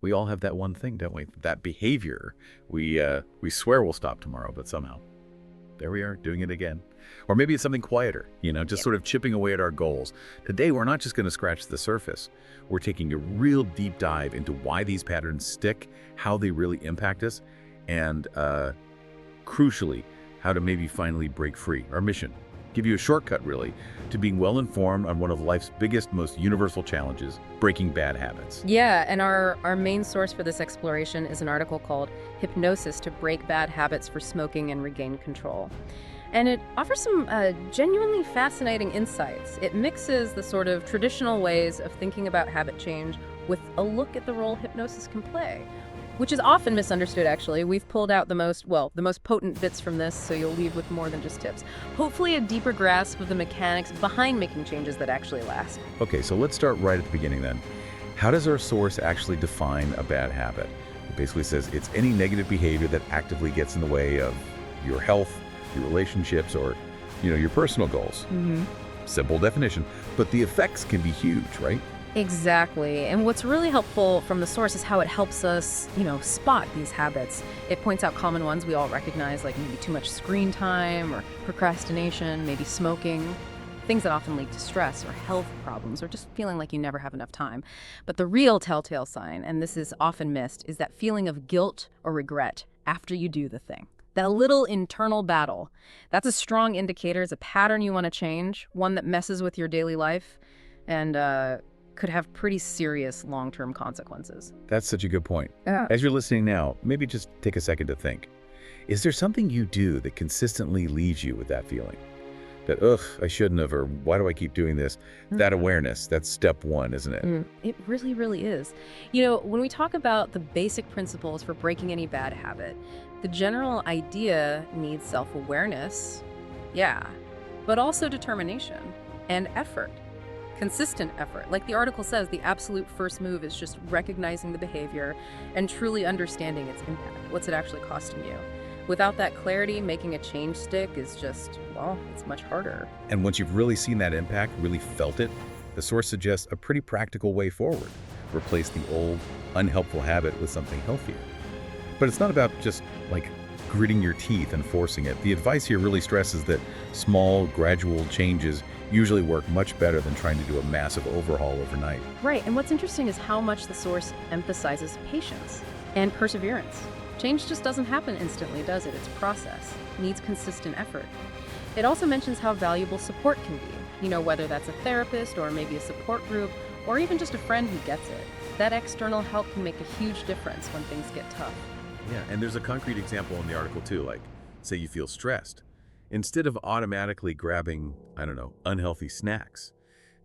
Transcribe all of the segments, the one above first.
We all have that one thing, don't we? That behavior. We swear we'll stop tomorrow, but somehow, there we are, doing it again. Or maybe it's something quieter, just sort of chipping away at our goals. Today, we're not just going to scratch the surface. We're taking a real deep dive into why these patterns stick, how they really impact us, and crucially, how to maybe finally break free. Our mission, give you a shortcut, really, to being well-informed on one of life's biggest, most universal challenges, breaking bad habits. Yeah, and our main source for this exploration is an article called Hypnosis to Break Bad Habits for Smoking and Regain Control. And it offers some genuinely fascinating insights. It mixes the sort of traditional ways of thinking about habit change with a look at the role hypnosis can play, which is often misunderstood, actually. We've pulled out the most potent bits from this, so you'll leave with more than just tips. Hopefully a deeper grasp of the mechanics behind making changes that actually last. Okay, so let's start right at the beginning then. How does our source actually define a bad habit? It basically says it's any negative behavior that actively gets in the way of your health, your relationships, or your personal goals. Simple definition, but the effects can be huge, right? Exactly. And what's really helpful from the source is how it helps us, spot these habits. It points out common ones we all recognize, like maybe too much screen time or procrastination, maybe smoking, things that often lead to stress or health problems or just feeling like you never have enough time. But the real telltale sign, and this is often missed, is that feeling of guilt or regret after you do the thing. That little internal battle, that's a strong indicator. It's a pattern you want to change, one that messes with your daily life and could have pretty serious long-term consequences. That's such a good point. Yeah. As you're listening now, maybe just take a second to think. Is there something you do that consistently leaves you with that feeling? That, ugh, I shouldn't have, or why do I keep doing this? That awareness, that's step one, isn't it? It really, really is. When we talk about the basic principles for breaking any bad habit, the general idea needs self-awareness, yeah, but also determination and effort. Consistent effort. Like the article says, the absolute first move is just recognizing the behavior and truly understanding its impact. What's it actually costing you? Without that clarity, making a change stick is just, it's much harder. And once you've really seen that impact, really felt it, the source suggests a pretty practical way forward. Replace the old, unhelpful habit with something healthier. But it's not about just gritting your teeth and forcing it. The advice here really stresses that small, gradual changes usually work much better than trying to do a massive overhaul overnight. Right, and what's interesting is how much the source emphasizes patience and perseverance. Change just doesn't happen instantly, does it? It's a process. It needs consistent effort. It also mentions how valuable support can be, whether that's a therapist or maybe a support group or even just a friend who gets it. That external help can make a huge difference when things get tough. Yeah, and there's a concrete example in the article too, say you feel stressed. Instead of automatically grabbing, unhealthy snacks,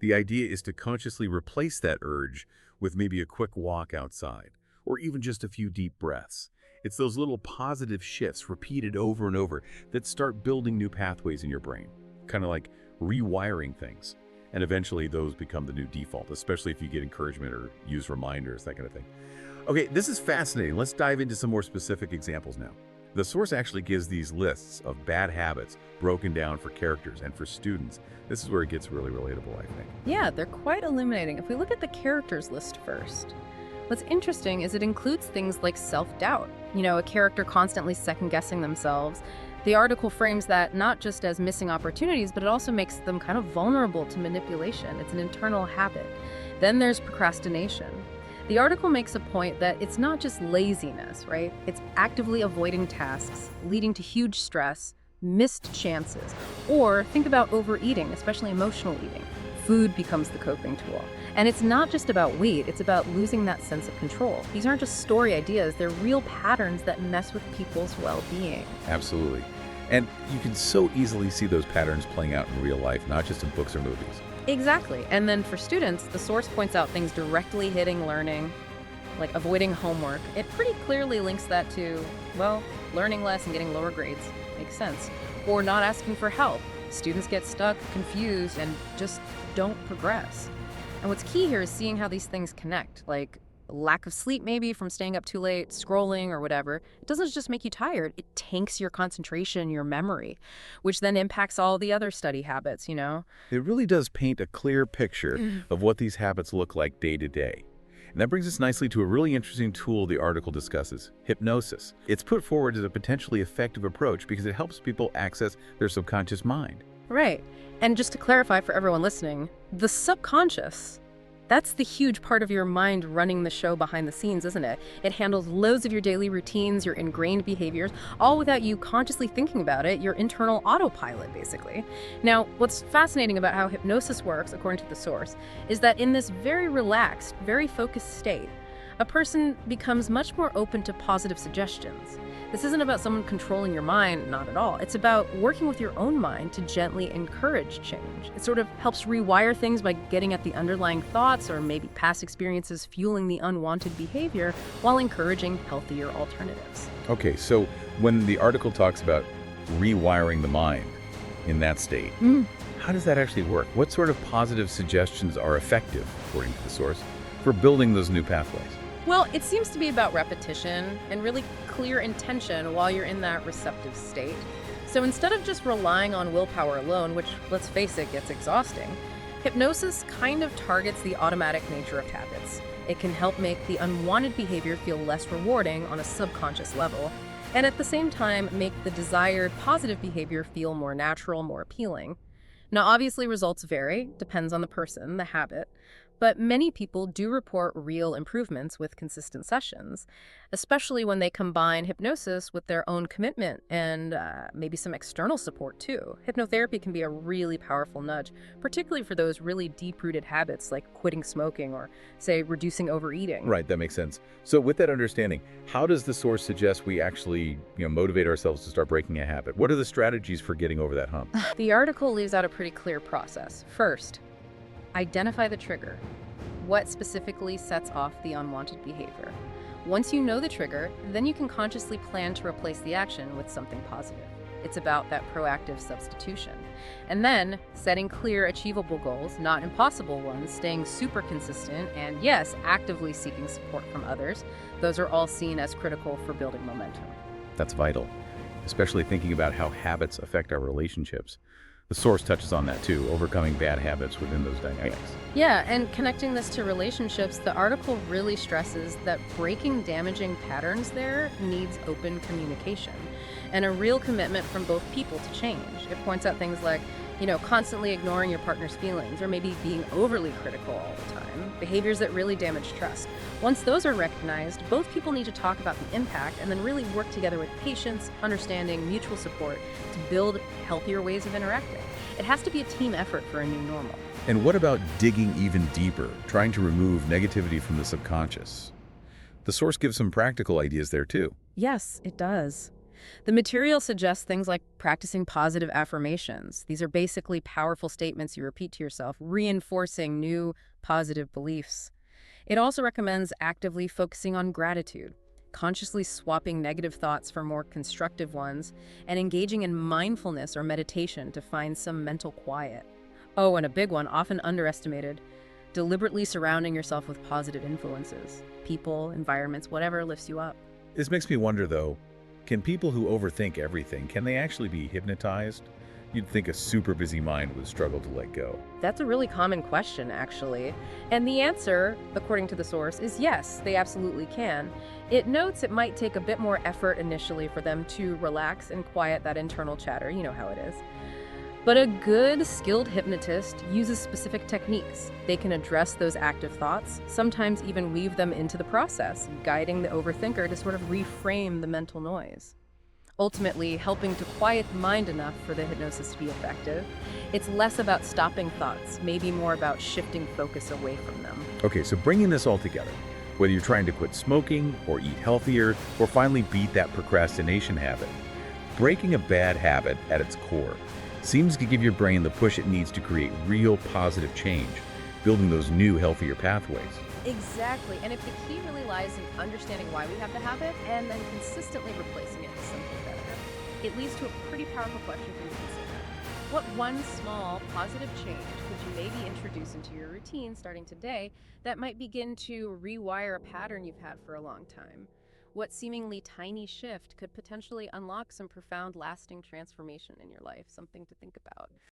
the idea is to consciously replace that urge with maybe a quick walk outside, or even just a few deep breaths. It's those little positive shifts repeated over and over that start building new pathways in your brain, kind of like rewiring things. And eventually those become the new default, especially if you get encouragement or use reminders, that kind of thing. Okay, this is fascinating. Let's dive into some more specific examples now. The source actually gives these lists of bad habits broken down for characters and for students. This is where it gets really relatable, I think. Yeah, they're quite illuminating. If we look at the characters list first, what's interesting is it includes things like self-doubt. A character constantly second-guessing themselves. The article frames that not just as missing opportunities, but it also makes them kind of vulnerable to manipulation. It's an internal habit. Then there's procrastination. The article makes a point that it's not just laziness, right? It's actively avoiding tasks, leading to huge stress, missed chances. Or think about overeating, especially emotional eating. Food becomes the coping tool. And it's not just about weight, it's about losing that sense of control. These aren't just story ideas, they're real patterns that mess with people's well-being. Absolutely. And you can so easily see those patterns playing out in real life, not just in books or movies. Exactly. And then for students, the source points out things directly hitting learning, like avoiding homework. It pretty clearly links that to, learning less and getting lower grades. Makes sense. Or not asking for help. Students get stuck, confused, and just don't progress. And what's key here is seeing how these things connect, like lack of sleep maybe from staying up too late, scrolling or whatever. It doesn't just make you tired, it tanks your concentration, your memory, which then impacts all the other study habits, It really does paint a clear picture of what these habits look like day to day. And that brings us nicely to a really interesting tool the article discusses, hypnosis. It's put forward as a potentially effective approach because it helps people access their subconscious mind. Right. And just to clarify for everyone listening, the subconscious, that's the huge part of your mind running the show behind the scenes, isn't it? It handles loads of your daily routines, your ingrained behaviors, all without you consciously thinking about it, your internal autopilot, basically. Now, what's fascinating about how hypnosis works, according to the source, is that in this very relaxed, very focused state, a person becomes much more open to positive suggestions. This isn't about someone controlling your mind, not at all. It's about working with your own mind to gently encourage change. It sort of helps rewire things by getting at the underlying thoughts or maybe past experiences fueling the unwanted behavior while encouraging healthier alternatives. Okay, so when the article talks about rewiring the mind in that state, how does that actually work? What sort of positive suggestions are effective, according to the source, for building those new pathways? Well, it seems to be about repetition and really clear intention while you're in that receptive state. So instead of just relying on willpower alone, which, let's face it, gets exhausting, hypnosis kind of targets the automatic nature of habits. It can help make the unwanted behavior feel less rewarding on a subconscious level, and at the same time make the desired positive behavior feel more natural, more appealing. Now, obviously, results vary, depends on the person, the habit, but many people do report real improvements with consistent sessions, especially when they combine hypnosis with their own commitment and maybe some external support too. Hypnotherapy can be a really powerful nudge, particularly for those really deep-rooted habits like quitting smoking or, say, reducing overeating. Right, that makes sense. So with that understanding, how does the source suggest we actually, motivate ourselves to start breaking a habit? What are the strategies for getting over that hump? The article leaves out a pretty clear process. First, identify the trigger. What specifically sets off the unwanted behavior? Once you know the trigger, then you can consciously plan to replace the action with something positive. It's about that proactive substitution. And then, setting clear, achievable goals, not impossible ones, staying super consistent, and yes, actively seeking support from others. Those are all seen as critical for building momentum. That's vital, especially thinking about how habits affect our relationships. The source touches on that too, overcoming bad habits within those dynamics. Yeah, and connecting this to relationships, the article really stresses that breaking damaging patterns there needs open communication and a real commitment from both people to change. It points out things like, constantly ignoring your partner's feelings or maybe being overly critical all the time, behaviors that really damage trust. Once those are recognized, both people need to talk about the impact and then really work together with patience, understanding, mutual support to build healthier ways of interacting. It has to be a team effort for a new normal. And what about digging even deeper, trying to remove negativity from the subconscious? The source gives some practical ideas there too. Yes, it does. The material suggests things like practicing positive affirmations. These are basically powerful statements you repeat to yourself, reinforcing new positive beliefs. It also recommends actively focusing on gratitude, consciously swapping negative thoughts for more constructive ones, and engaging in mindfulness or meditation to find some mental quiet. Oh, and a big one, often underestimated, deliberately surrounding yourself with positive influences, people, environments, whatever lifts you up. This makes me wonder though, can people who overthink everything, can they actually be hypnotized? You'd think a super busy mind would struggle to let go. That's a really common question, actually. And the answer, according to the source, is yes, they absolutely can. It notes it might take a bit more effort initially for them to relax and quiet that internal chatter. You know how it is. But a good, skilled hypnotist uses specific techniques. They can address those active thoughts, sometimes even weave them into the process, guiding the overthinker to sort of reframe the mental noise, ultimately helping to quiet the mind enough for the hypnosis to be effective. It's less about stopping thoughts, maybe more about shifting focus away from them. Okay, so bringing this all together, whether you're trying to quit smoking or eat healthier or finally beat that procrastination habit, breaking a bad habit at its core seems to give your brain the push it needs to create real positive change, building those new, healthier pathways. Exactly, and if the key really lies in understanding why we have the habit and then consistently replacing it with something better, it leads to a pretty powerful question for you to consider. What one small positive change could you maybe introduce into your routine starting today that might begin to rewire a pattern you've had for a long time? What seemingly tiny shift could potentially unlock some profound, lasting transformation in your life? Something to think about.